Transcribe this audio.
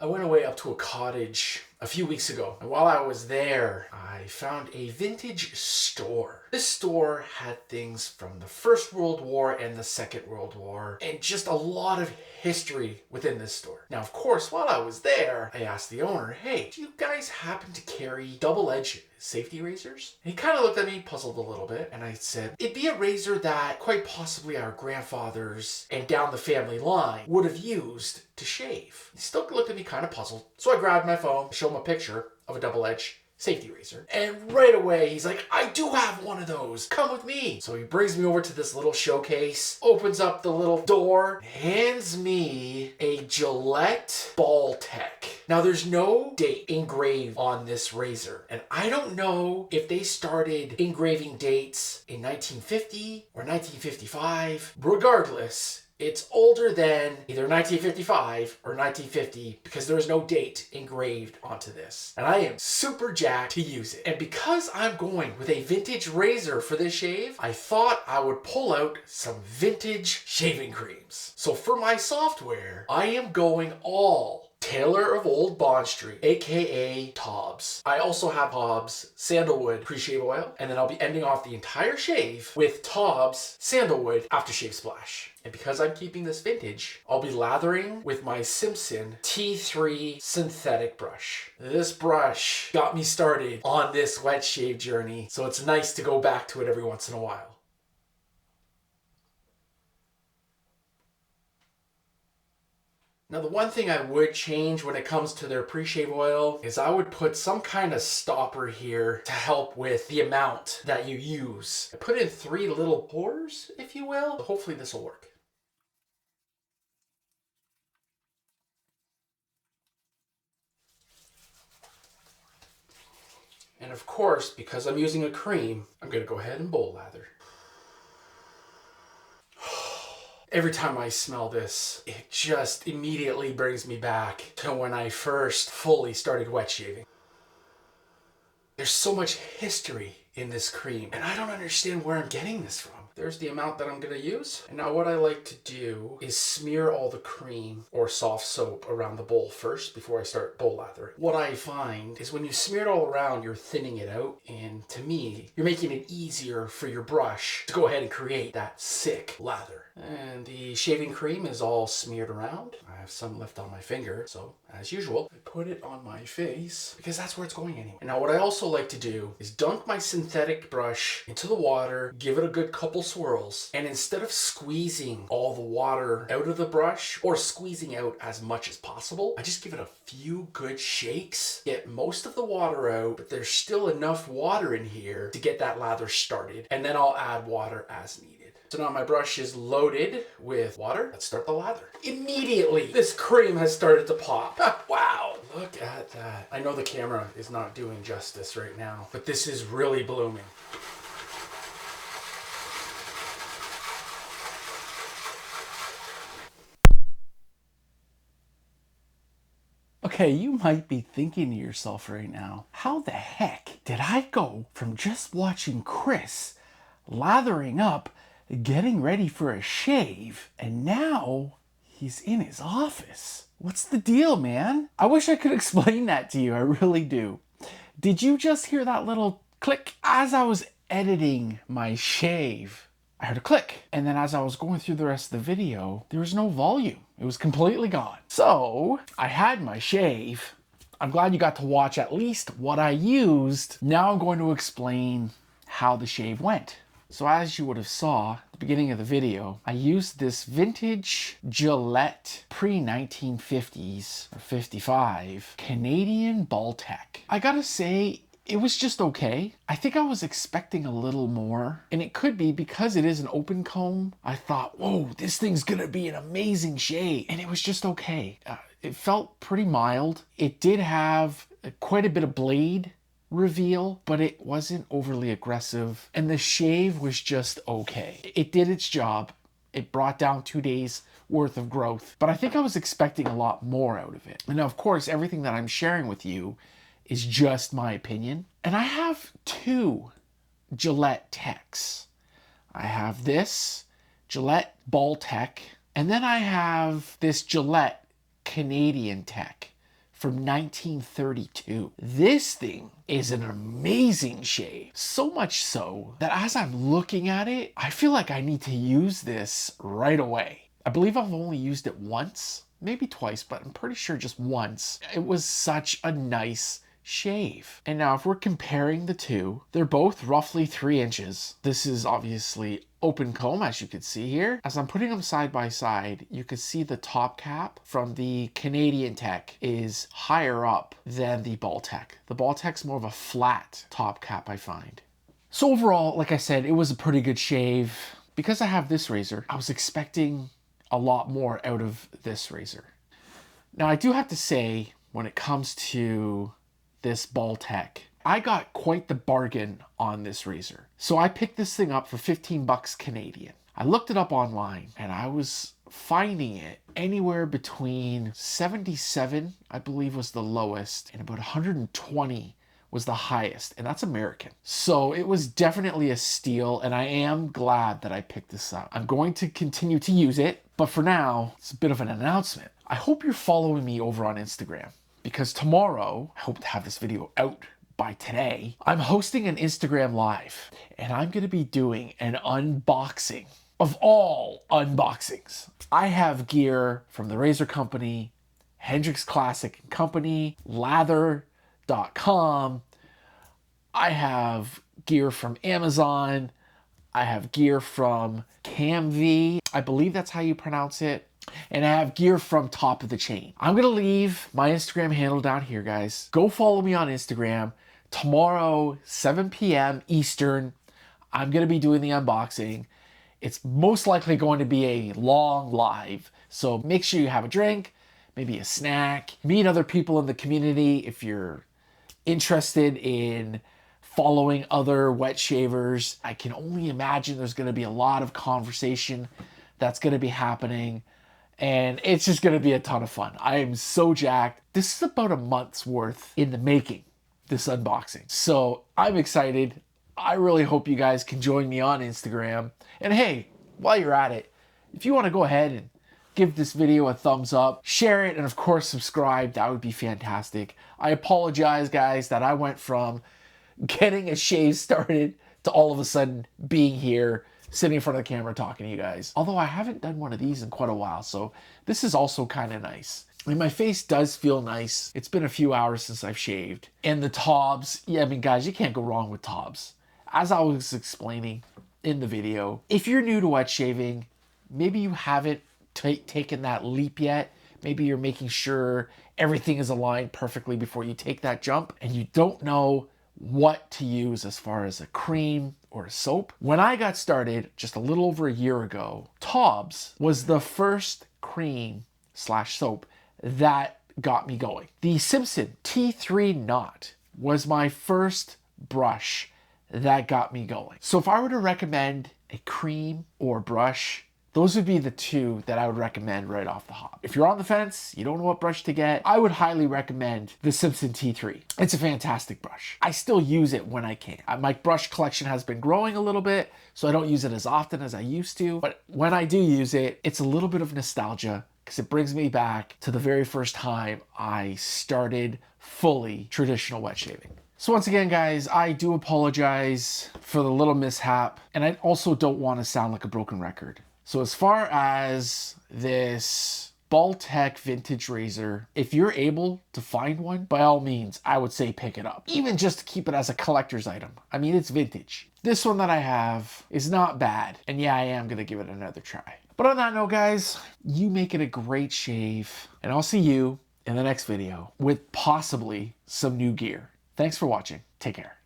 I went away up to a cottage a few weeks ago, and while I was there, I found a vintage store. This store had things from the First World War and the Second World War, and just a lot of history within this store. Now, of course, while I was there, I asked the owner, hey, do you guys happen to carry double-edged safety razors? And he kind of looked at me, puzzled a little bit, and I said, it'd be a razor that quite possibly our grandfathers and down the family line would have used to shave. He still looked at me kind of puzzled, so I grabbed my phone, showed him a picture of a double-edged safety razor. And right away, he's like, I do have one of those. Come with me. So he brings me over to this little showcase, opens up the little door, hands me a Gillette Ball Tech. Now, there's no date engraved on this razor, and I don't know if they started engraving dates in 1950 or 1955. Regardless, it's older than either 1955 or 1950 because there is no date engraved onto this. And I am super jacked to use it. And because I'm going with a vintage razor for this shave, I thought I would pull out some vintage shaving creams. So for my software, I am going all Taylor of Old Bond Street, aka TOBS. I also have TOBS Sandalwood pre-shave oil, and then I'll be ending off the entire shave with TOBS Sandalwood aftershave splash. And because I'm keeping this vintage, I'll be lathering with my Simpson T3 synthetic brush. This brush got me started on this wet shave journey, so it's nice to go back to it every once in a while. Now, the one thing I would change when it comes to their pre-shave oil is I would put some kind of stopper here to help with the amount that you use. I put in 3 little pores, if you will. So hopefully this will work. And of course, because I'm using a cream, I'm going to go ahead and bowl lather. Every time I smell this, it just immediately brings me back to when I first fully started wet shaving. There's so much history in this cream, and I don't understand where I'm getting this from. There's the amount that I'm going to use. And now what I like to do is smear all the cream or soft soap around the bowl first before I start bowl lathering. What I find is when you smear it all around, you're thinning it out. And to me, you're making it easier for your brush to go ahead and create that sick lather. And the shaving cream is all smeared around. I have some left on my finger, so as usual, I put it on my face because that's where it's going anyway. And now what I also like to do is dunk my synthetic brush into the water, give it a good couple swirls, and instead of squeezing all the water out of the brush or squeezing out as much as possible, I just give it a few good shakes, get most of the water out, but there's still enough water in here to get that lather started, and then I'll add water as needed. So now my brush is loaded with water. Let's start the lather. Immediately, this cream has started to pop. Wow, look at that. I know the camera is not doing justice right now, but this is really blooming. Okay, you might be thinking to yourself right now, how the heck did I go from just watching Chris lathering up, getting ready for a shave, and now he's in his office? What's the deal, man? I wish I could explain that to you. I really do. Did you just hear that little click? As I was editing my shave, I heard a click. And then as I was going through the rest of the video, there was no volume. It was completely gone. So I had my shave. I'm glad you got to watch at least what I used. Now I'm going to explain how the shave went. So as you would have saw at the beginning of the video, I used this vintage Gillette pre-1950s or 55 Canadian Ball Tech. I gotta say, it was just okay. I think I was expecting a little more, and it could be because it is an open comb. I thought, whoa, this thing's gonna be an amazing shave, and it was just okay. It felt pretty mild. It did have quite a bit of blade reveal, but it wasn't overly aggressive, and the shave was just okay. It did its job. It brought down 2 days worth of growth, but I think I was expecting a lot more out of it. And now, of course, everything that I'm sharing with you is just my opinion. And I have 2 Gillette Techs. I have this Gillette Ball Tech, and then I have this Gillette Canadian Tech. from 1932. This thing is an amazing shave. So much so that as I'm looking at it, I feel like I need to use this right away. I believe I've only used it once, maybe twice, but I'm pretty sure just once. It was such a nice shave. And now if we're comparing the two, they're both roughly 3 inches. This is obviously open comb, as you can see here. As I'm putting them side by side, you can see the top cap from the Canadian Tech is higher up than the Ball Tech. The Ball Tech's more of a flat top cap, I find. So overall, like I said, it was a pretty good shave. Because I have this razor, I was expecting a lot more out of this razor. Now I do have to say, when it comes to this Ball Tech, I got quite the bargain on this razor. So I picked this thing up for 15 bucks Canadian. I looked it up online and I was finding it anywhere between 77, I believe was the lowest, and about 120 was the highest, and that's American. So it was definitely a steal, and I am glad that I picked this up. I'm going to continue to use it, but for now, it's a bit of an announcement. I hope you're following me over on Instagram, because tomorrow, I hope to have this video out by today, I'm hosting an Instagram Live, and I'm gonna be doing an unboxing of all unboxings. I have gear from the Razor Company, Hendrix Classic Company, lather.com. I have gear from Amazon. I have gear from CamV. I believe that's how you pronounce it. And I have gear from Top of the Chain. I'm gonna leave my Instagram handle down here, guys. Go follow me on Instagram. Tomorrow, 7 p.m. Eastern, I'm gonna be doing the unboxing. It's most likely going to be a long live. So make sure you have a drink, maybe a snack, meet other people in the community if you're interested in following other wet shavers. I can only imagine there's gonna be a lot of conversation that's gonna be happening. And it's just gonna be a ton of fun. I am so jacked. This is about a month's worth in the making, this unboxing. So I'm excited. I really hope you guys can join me on Instagram. And hey, while you're at it, if you wanna go ahead and give this video a thumbs up, share it, and of course subscribe, that would be fantastic. I apologize, guys, that I went from getting a shave started to all of a sudden being here sitting in front of the camera talking to you guys. Although I haven't done one of these in quite a while, so this is also kind of nice. I mean, my face does feel nice. It's been a few hours since I've shaved. And the TOBS, yeah, I mean, guys, you can't go wrong with TOBS. As I was explaining in the video, if you're new to wet shaving, maybe you haven't taken that leap yet. Maybe you're making sure everything is aligned perfectly before you take that jump, and you don't know what to use as far as a cream or a soap. When I got started just a little over a year ago, TOBS was the first cream / soap that got me going. The Simpson T3 Knot was my first brush that got me going. So if I were to recommend a cream or brush, those would be the two that I would recommend right off the hop. If you're on the fence, you don't know what brush to get, I would highly recommend the Simpson T3. It's a fantastic brush. I still use it when I can. My brush collection has been growing a little bit, so I don't use it as often as I used to. But when I do use it, it's a little bit of nostalgia because it brings me back to the very first time I started fully traditional wet shaving. So once again, guys, I do apologize for the little mishap, and I also don't want to sound like a broken record. So as far as this Ball Tech vintage razor, if you're able to find one, by all means, I would say pick it up. Even just to keep it as a collector's item. I mean, it's vintage. This one that I have is not bad. And yeah, I am gonna give it another try. But on that note, guys, you make it a great shave. And I'll see you in the next video with possibly some new gear. Thanks for watching. Take care.